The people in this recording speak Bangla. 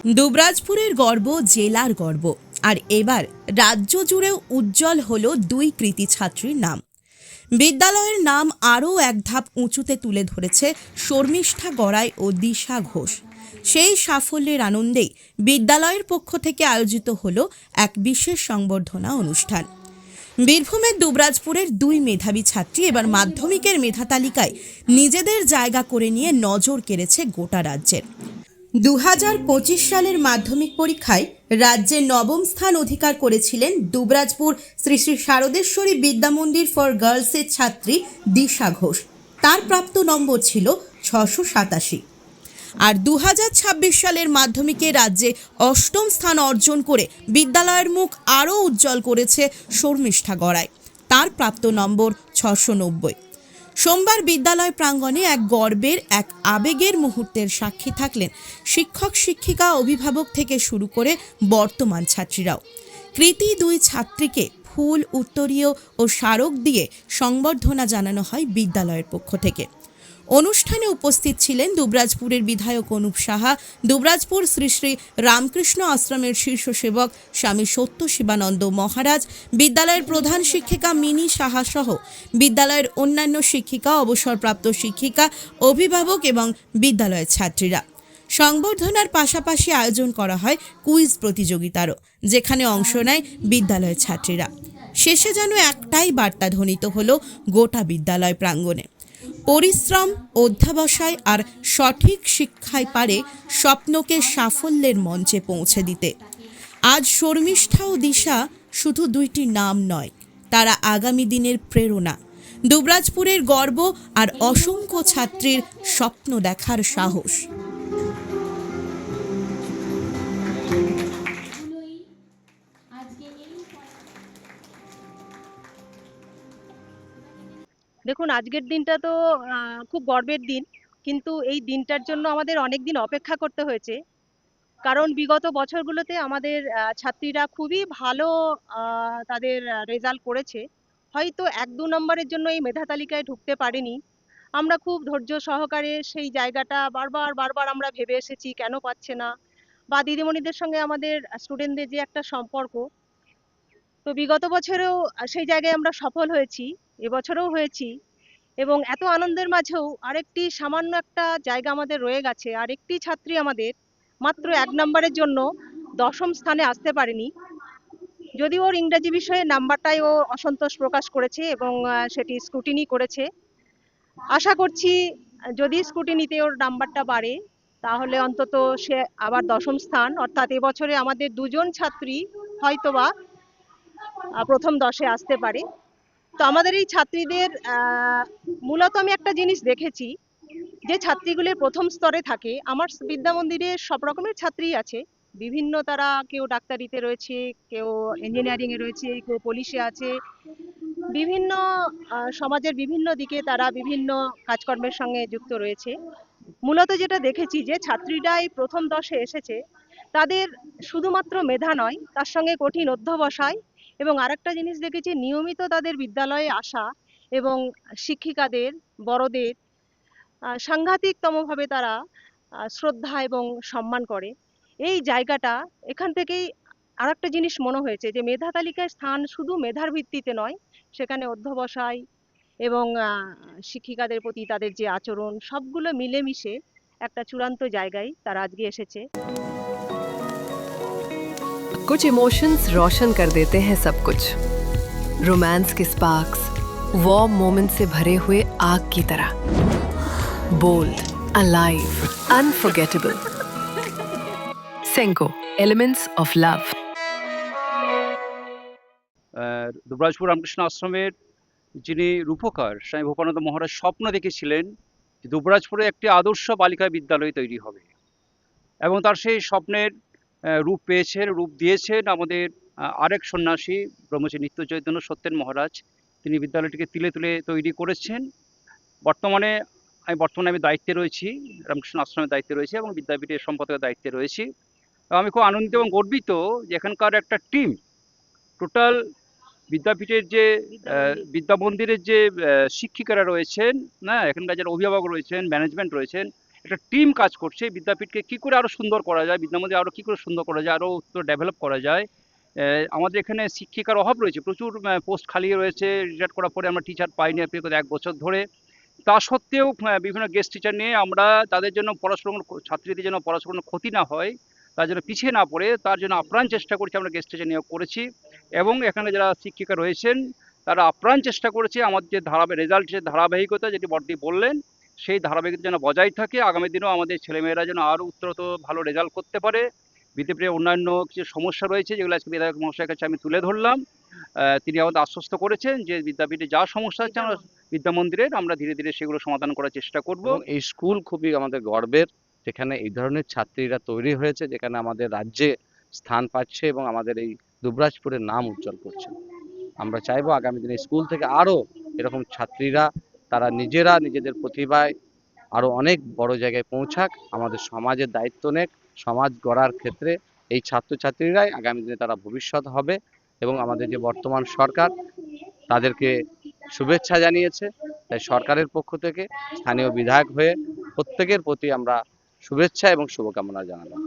দুবরাজপুরের গর্ব, জেলার গর্ব, আর এবার রাজ্য জুড়েও উজ্জ্বল হলো দুই কৃতী ছাত্রীর নাম। বিদ্যালয়ের নাম আরও এক ধাপ উঁচুতে তুলে ধরেছে শর্মিষ্ঠা গড়াই ও দিশা ঘোষ। সেই সাফল্যের আনন্দেই বিদ্যালয়ের পক্ষ থেকে আয়োজিত হলো এক বিশেষ সংবর্ধনা অনুষ্ঠান। বীরভূমের দুবরাজপুরের দুই মেধাবী ছাত্রী এবার মাধ্যমিকের মেধা তালিকায় নিজেদের জায়গা করে নিয়ে নজর কেড়েছে গোটা রাজ্যের। 2025 সালের মাধ্যমিক পরীক্ষায় রাজ্যে নবম স্থান অধিকার করেছিলেন দুবরাজপুর শ্রী শ্রী শারদেশ্বরী বিদ্যামন্দির ফর গার্লসের ছাত্রী দিশা ঘোষ। তার প্রাপ্ত নম্বর ছিল 687। আর 2026 সালের মাধ্যমিকে রাজ্যে অষ্টম স্থান অর্জন করে বিদ্যালয়ের মুখ আরও উজ্জ্বল করেছে শর্মিষ্ঠা গড়াই। তার প্রাপ্ত নম্বর 690। সোমবার বিদ্যালয় প্রাঙ্গণে এক গর্বের, এক আবেগের মুহূর্তের সাক্ষী থাকলেন শিক্ষক, শিক্ষিকা, অভিভাবক থেকে শুরু করে বর্তমান ছাত্রীরাও। কৃতী দুই ছাত্রীকে ফুল, উত্তরীয় ও স্মারক দিয়ে সংবর্ধনা জানানো হয় বিদ্যালয়ের পক্ষ থেকে। অনুষ্ঠানে উপস্থিত ছিলেন দুবরাজপুরের বিধায়ক অনুপ সাহা, দুবরাজপুর শ্রী শ্রী রামকৃষ্ণ আশ্রমের শীর্ষ সেবক স্বামী সত্য শিবানন্দ মহারাজ, বিদ্যালয়ের প্রধান শিক্ষিকা মিনি সাহা সহ বিদ্যালয়ের অন্যান্য শিক্ষিকা, অবসরপ্রাপ্ত শিক্ষিকা, অভিভাবক এবং বিদ্যালয়ের ছাত্রীরা। সংবর্ধনার পাশাপাশি আয়োজন করা হয় কুইজ প্রতিযোগিতারও, যেখানে অংশ নেয় বিদ্যালয়ের ছাত্রীরা। শেষে যেন একটাই বার্তা ধ্বনিত হলো গোটা বিদ্যালয় প্রাঙ্গণে: পরিশ্রম, অধ্যাবসায় আর সঠিক শিক্ষায় পারে স্বপ্নকে সাফল্যের মঞ্চে পৌঁছে দিতে। আজ শর্মিষ্ঠা ও দিশা শুধু দুইটি নাম নয়, তারা আগামী দিনের প্রেরণা, দুবরাজপুরের গর্ব আর অসংখ্য ছাত্রীর স্বপ্ন দেখার সাহস। দেখুন, আজকের দিনটা তো খুব গর্বের দিন, কিন্তু এই দিনটার জন্য আমাদের অনেক দিন অপেক্ষা করতে হয়েছে। কারণ বিগত বছরগুলোতে আমাদের ছাত্রীরা খুবই ভালো তাদের রেজাল্ট করেছে, হয়তো 1-2 নম্বরের জন্য এই মেধা তালিকায় ঢুকতে পারেনি। আমরা খুব ধৈর্য সহকারে সেই জায়গাটা বারবার বারবার আমরা ভেবে এসেছি কেন পাচ্ছে না, বা দিদিমণিদের সঙ্গে আমাদের স্টুডেন্টদের যে একটা সম্পর্ক, তো বিগত বছরেও সেই জায়গায় আমরা সফল হয়েছি, এবছরেও হয়েছি। এবং এত আনন্দের মাঝেও আরেকটি সামান্য একটা জায়গা আমাদের রয়ে গেছে। আরেকটি ছাত্রী আমাদের মাত্র 1 নম্বরের জন্য 10ম স্থানে আসতে পারেনি। যদিও ওর ইংরেজি বিষয়ে নাম্বারটাই ও অসন্তোষ প্রকাশ করেছে এবং সেটি স্ক্রুটিনি করেছে। আশা করছি যদি স্ক্রুটিনিতে ওর নাম্বারটা বাড়ে, তাহলে অন্তত সে আবার 10ম স্থান, অর্থাৎ এবছরে আমাদের 2 জন ছাত্রী হয়তোবা প্রথম 10-এ আসতে পারে। তো আমাদের এই ছাত্রীদের মূলত আমি একটা জিনিস দেখেছি, যে ছাত্রীগুলি প্রথম স্তরে থাকে। আমার বিদ্যা মন্দিরে সব রকমের ছাত্রী আছে, বিভিন্ন, তারা কেউ ডাক্তারিতে রয়েছে, কেউ ইঞ্জিনিয়ারিং এ রয়েছে, কেউ পুলিশে আছে, বিভিন্ন সমাজের বিভিন্ন দিকে তারা বিভিন্ন কাজকর্মের সঙ্গে যুক্ত রয়েছে। মূলত যেটা দেখেছি, যে ছাত্রীরাই প্রথম 10-এ এসেছে, তাদের শুধুমাত্র মেধা নয়, তার সঙ্গে কঠিন অধ্যবসায় এবং আরেকটা জিনিস দেখেছি, নিয়মিত তাদের বিদ্যালয়ে আসা এবং শিক্ষিকাদের, বড়দের সাংঘাতিকতমভাবে তারা শ্রদ্ধা এবং সম্মান করে। এই জায়গাটা, এখান থেকেই আরেকটা জিনিস মনে হয়েছে, যে মেধা তালিকায় স্থান শুধু মেধার ভিত্তিতে নয়, সেখানে অধ্যবসায় এবং শিক্ষিকাদের প্রতি তাদের যে আচরণ, সবগুলো মিলেমিশে একটা চূড়ান্ত জায়গায় তারা আজকে এসেছে। कुछ इमोशंस रोशन कर देते हैं सब कुछ। रोमांस के स्पार्क्स वार्म मोमेंट से भरे हुए आग की तरह, bold, alive, unforgettable. Senco, elements of love. Dubrajpur Ramakrishna আশ্রমের যিনি রূপকার স্বামী ভূপানন্দ মহারাজ স্বপ্ন দেখেছিলেন যে দুবরাজপুরে একটি আদর্শ বালিকা বিদ্যালয় তৈরি হবে, এবং তার সেই স্বপ্নের রূপ পেয়েছেন, রূপ দিয়েছেন আমাদের আরেক সন্ন্যাসী ব্রহ্মশ্রী নিত্য চৈতন্য সত্যেন মহারাজ। তিনি বিদ্যালয়টিকে তিলে তুলে তৈরি করেছেন। বর্তমানে আমি দায়িত্বে রয়েছি, রামকৃষ্ণ আশ্রমের দায়িত্বে রয়েছি এবং বিদ্যাপীঠের সম্পাদকের দায়িত্বে রয়েছি। আমি খুব আনন্দিত এবং গর্বিত যে এখানকার একটা টিম, টোটাল বিদ্যাপীঠের যে বিদ্যা মন্দিরের যে শিক্ষিকারা রয়েছেন, না, এখানকার যারা অভিভাবক রয়েছেন, ম্যানেজমেন্ট রয়েছেন, একটা টিম কাজ করছে বিদ্যাপীঠকে কি করে আরো সুন্দর করা যায়, বিদ্যামন্দির আরো কি করে সুন্দর করা যায়, আরো ডেভেলপ করা যায়। আমাদের এখানে শিক্ষিকার অভাব রয়েছে, প্রচুর পোস্ট খালি রয়েছে, রিটায়ার করার পরে আমরা টিচার পাইনি বিগত 1 বছর ধরে। তা সত্ত্বেও বিভিন্ন গেস্ট টিচার নিয়ে আমরা তাদের জন্য ছাত্রীদের জন্য পড়াশোনার কোনো ক্ষতি না হয়, তার জন্য পিছিয়ে না পড়ে, তার জন্য আপ্রাণ চেষ্টা করছি, আমরা গেস্ট টিচার নিয়োগ করেছি। এবং এখানে যারা শিক্ষিকা রয়েছেন তারা আপ্রাণ চেষ্টা করেছে আমাদের যে রেজাল্টের ধারাবাহিকতা যেটি বড়দি বললেন, সেই ধারাবাহিকতা যেন বজায় থাকে, আগামী দিনেও আমাদের ছেলেমেয়েরা যেন আরও উত্তরোত্তর ভালো রেজাল্ট করতে পারে। বিদ্যাপীঠের অন্যান্য কিছু সমস্যা রয়েছে যেগুলো আজকে বিধায়ক মহাশয়ের কাছে আমি তুলে ধরলাম। তিনি আমাদের আশ্বস্ত করেছেন যে বিদ্যাপীঠে যা সমস্যা আছে আমরা বিদ্যা মন্দিরের আমরা ধীরে ধীরে সেগুলো সমাধান করার চেষ্টা করব। এবং এই স্কুল খুবই আমাদের গর্বের, যেখানে এই ধরনের ছাত্রীরা তৈরি হয়েছে, যেখানে আমাদের রাজ্যে স্থান পাচ্ছে এবং আমাদের এই দুবরাজপুরের নাম উজ্জ্বল করছে। আমরা চাইবো আগামী দিনে স্কুল থেকে আরো এরকম ছাত্রীরা তারা নিজেরা নিজেদের প্রতিভায় আরো অনেক বড় জায়গায় পৌঁছাক, আমাদের সমাজের দায়িত্ব নেক, সমাজ গড়ার ক্ষেত্রে এই ছাত্রছাত্রীরাই আগামী দিনে তারা ভবিষ্যৎ হবে। এবং আমাদের যে বর্তমান সরকার তাদেরকে শুভেচ্ছা জানিয়েছে, তাই সরকারের পক্ষ থেকে স্থানীয় বিধায়ক হয়ে প্রত্যেকের প্রতি আমরা শুভেচ্ছা এবং শুভকামনা জানালাম।